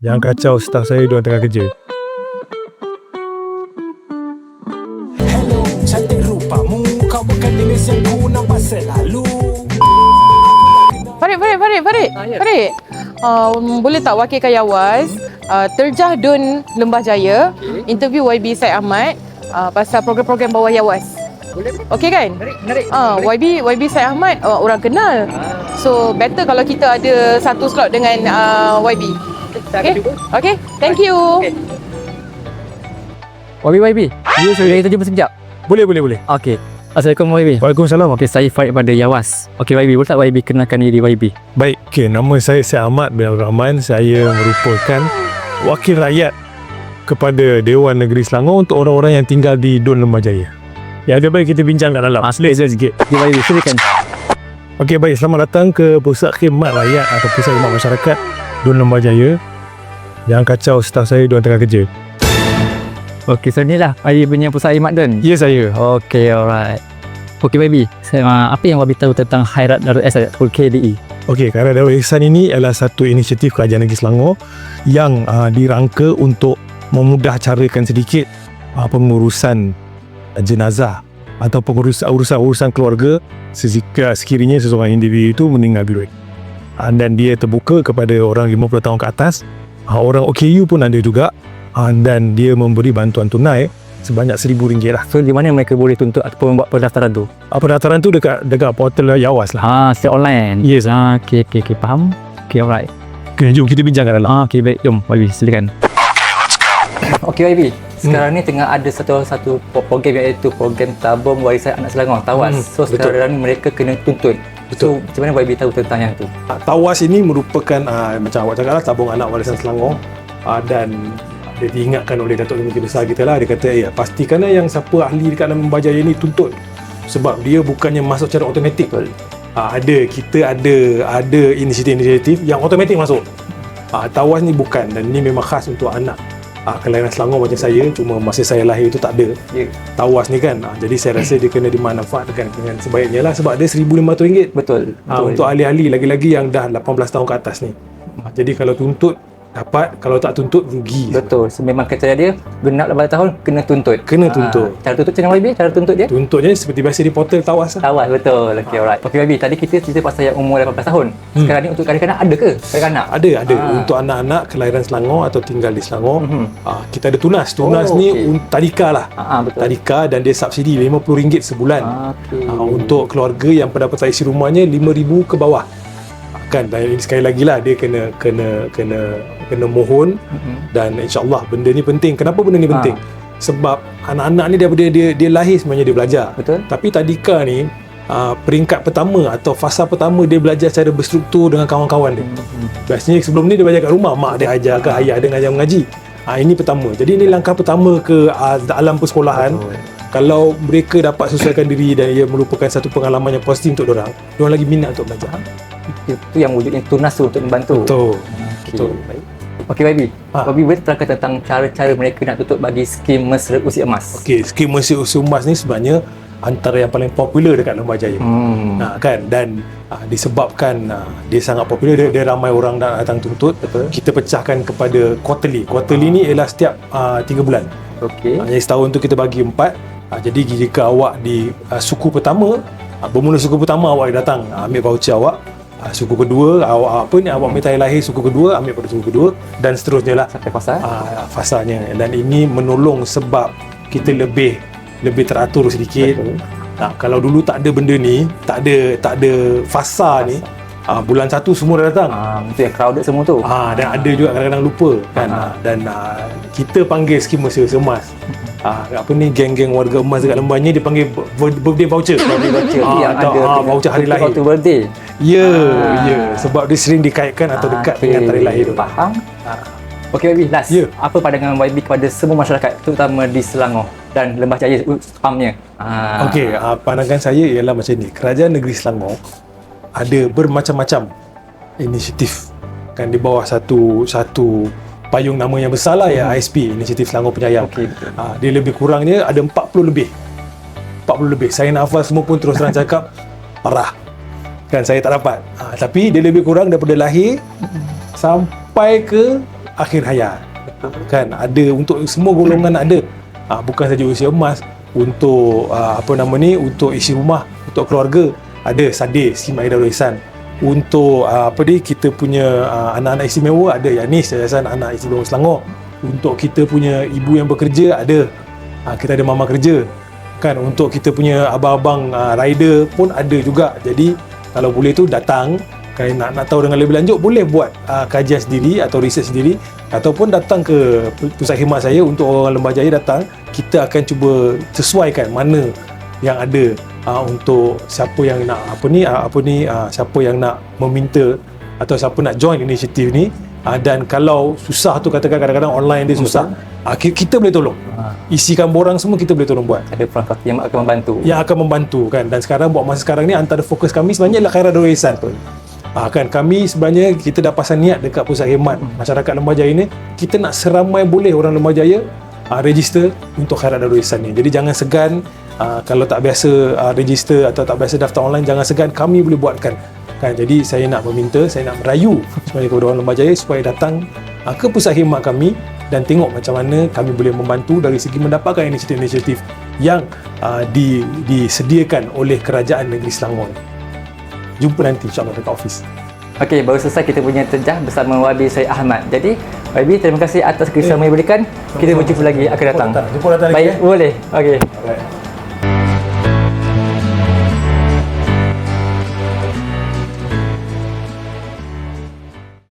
Jangan kacau staff saya, diorang tengah kerja. Hello, cantik rupamu. Kau bukan jenis yang ku nampak selalu. Farid. Boleh tak wakilkan Yawaz terjah Dun Lembah Jaya, interview YB Syed Ahmad pasal program-program bawah Yawaz. Boleh. Okey kan? Menarik. YB Syed Ahmad orang kenal. So better kalau kita ada satu slot dengan YB. Okay. Okay, thank you. Okay. YB. Ya, saya. Kita jumpa sekejap. Boleh. Okey. Assalamualaikum YB. Waalaikumsalam. Okey, saya Farid pada Yawaz. Okey YB, boleh tak YB kenalkan diri YB? Baik, nama saya Syed Ahmad bin Abdul Rahman. Saya merupakan wakil rakyat kepada Dewan Negeri Selangor untuk orang-orang yang tinggal di Dun Lembah Jaya. Ya, lebih baik kita bincang kat dalam. Selesa sikit. Okey YB, silakan. Okey, baik. Selamat datang ke Pusat Khidmat Rakyat atau Pusat Khidmat Masyarakat Dun Lembah Jaya. Jangan kacau staff saya, diorang tengah kerja. Okey, so inilah YB punya pusat khidmat Dun. Ya, saya. Okey, alright. Okey YB, apa yang YB tahu tentang Khairat Darul Ihsan atau KDE? Okey, Khairat Darul Ihsan ini adalah satu inisiatif Kerajaan Negeri Selangor yang dirangka untuk memudah carakan sedikit pengurusan jenazah atau urusan keluarga sekiranya seseorang individu itu meninggal dunia. Dan dia terbuka kepada orang 50 tahun ke atas. Orang OKU pun ada juga, dan dia memberi bantuan tunai sebanyak RM1,000 lah. So di mana mereka boleh tuntut ataupun buat pendaftaran tu? Pendaftaran tu dekat portal Yawaz lah. Secara online. Yes. Okey, faham. Okey, alright. Okay, jom kita bincang kat dalam. Okey, baik. Jom YB, silakan. Okey YB, sekarang ni tengah ada satu program iaitu program tabung warisan anak Selangor, TAWAS. So sekarang ni mereka kena tuntut. So macam mana YB tahu tentang yang tu? TAWAS ini merupakan macam awak cakap lah, tabung anak warisan Selangor, dan dia diingatkan oleh Datuk Menteri Besar kita lah. Dia kata pastikanlah yang siapa ahli dekat dalam Lembah Jaya ni tuntut, sebab dia bukannya masuk secara automatik. Kita ada inisiatif yang automatik masuk. TAWAS ni bukan, dan ni memang khas untuk anak kelahiran Selangor macam saya. Cuma masa saya lahir tu tak ada TAWAS ni kan. Jadi saya rasa dia kena dimanfaatkan dengan sebaiknya lah, sebab dia RM1,500. Betul. Untuk ahli-ahli, lagi-lagi yang dah 18 tahun ke atas ni. Jadi kalau tuntut dapat, kalau tak tuntut rugi. Betul. So, memang kriteria dia genap 18 tahun kena tuntut. Kena tuntut. Cara tuntut macam mana YB? Cara tuntut dia? Tuntutnya seperti biasa di portal TAWAS lah. TAWAS, betul. Okey, alright. Okey YB, tadi kita cerita pasal yang umur 18 tahun. Sekarang ni untuk kanak-kanak ada ke? Kanak-kanak? Ada. Untuk anak-anak kelahiran Selangor atau tinggal di Selangor, kita ada tunas. Tunas ni tadika lah. Betul. Tadika, dan dia subsidi RM50 sebulan. Untuk keluarga yang pendapatan isi rumahnya RM5,000 ke bawah. Dan ini sekali lagi lah, dia kena mohon, dan insya-Allah benda ni penting. Kenapa benda ni penting? Sebab anak-anak ni daripada dia lahir sebenarnya dia belajar. Betul. Tapi tadika ni peringkat pertama atau fasa pertama dia belajar secara berstruktur dengan kawan-kawan dia. Biasanya sebelum ni dia belajar kat rumah, mak dia ajar ke ayah dia ngajar mengaji. Ini pertama. Jadi ini langkah pertama ke alam persekolahan. Kalau mereka dapat sesuaikan diri dan ia merupakan satu pengalaman yang positif untuk diorang lagi minat untuk belajar. Itu yang wujudnya tunas tu untuk membantu. Betul. Baik. Okey YB. YB boleh terangkan tentang cara-cara mereka nak tutup bagi skim mesra usia emas. Okey, skim mesra usia emas ni sebenarnya antara yang paling popular dekat Lembah Jaya. Kan, dan disebabkan dia sangat popular, dia ramai orang datang tuntut. Betul. Kita pecahkan kepada quarterly. Quarterly ni ialah setiap 3 bulan. Okey. Jadi setahun tu kita bagi 4. Jadi jika awak di suku pertama, bermula suku pertama awak datang ambil voucher awak. Suku kedua awak minta hari lahir suku kedua, ambil pada suku kedua, dan seterusnya lah sampai fasa fasanya. Dan ini menolong sebab kita lebih teratur sedikit. Kalau dulu tak ada benda ni, tak ada fasa ni, bulan 1 semua dah datang. Itu yang crowded semua tu. Dan ada juga kadang-kadang lupa kan. Dan kita panggil skim mesra usia emas. Geng-geng warga emas dekat Lembah ni dia panggil birthday voucher. Yang ada voucher hari lahir. Waktu birthday. Ya. Sebab dia sering dikaitkan atau dekat dengan tarikh lahir tu. Faham? Okey YB, last. Apa pandangan YB kepada semua masyarakat, terutama di Selangor dan Lembah Jaya utamanya? Okey, pandangan saya ialah macam ni. Kerajaan Negeri Selangor ada bermacam-macam inisiatif kan di bawah satu payung nama yang besar lah, ya ISP, Inisiatif Selangor Penyayang. Dia lebih kurangnya ada 40 lebih. Saya nak hafal semua pun terus terang cakap parah kan, saya tak dapat. Tapi dia lebih kurang daripada lahir sampai ke akhir hayat. Kan ada untuk semua golongan ada. Bukan saja usia emas, untuk untuk isi rumah, untuk keluarga ada SADIS, Sim Air Darul Ihsan. Untuk kita punya anak-anak istimewa ada Yanis, Yayasan Anak Istimewa Selangor. Untuk kita punya ibu yang bekerja ada, kita ada mama kerja. Kan untuk kita punya abang-abang rider pun ada juga. Jadi kalau boleh tu datang, kalau nak tahu dengan lebih lanjut boleh buat kajian sendiri atau research sendiri, ataupun datang ke pusat khidmat saya. Untuk orang Lembah Jaya datang, kita akan cuba sesuaikan mana yang ada untuk siapa yang nak siapa yang nak meminta atau siapa nak join inisiatif ni. Dan kalau susah tu, katakan kadang-kadang online dia susah, kita boleh tolong. Isikan borang semua kita boleh tolong buat. Ada perangkat yang akan membantu. Yang akan membantu kan. Dan sekarang buat masa sekarang ni antara fokus kami sebenarnya ialah Khairat Darul Ihsan. Kan kami sebenarnya kita dah pasang niat dekat pusat khidmat masyarakat Lembah Jaya ni, kita nak seramai boleh orang Lembah Jaya register untuk Khairat Darul Ihsan ni. Jadi jangan segan, kalau tak biasa register atau tak biasa daftar online, jangan segan, kami boleh buatkan. Kan, jadi saya nak meminta, saya nak merayu sebenarnya kepada orang Lembah Jaya supaya datang ke pusat khidmat kami dan tengok macam mana kami boleh membantu dari segi mendapatkan inisiatif-inisiatif yang disediakan oleh Kerajaan Negeri Selangor. Jumpa nanti insyaAllah dekat office. Okey, baru selesai kita punya terjah bersama YB Syed Ahmad. Jadi YB, terima kasih atas kerjasama yang diberikan. Kita berjumpa lagi akan datang. Jumpa datang lagi. Baik, boleh. Okey. Alright.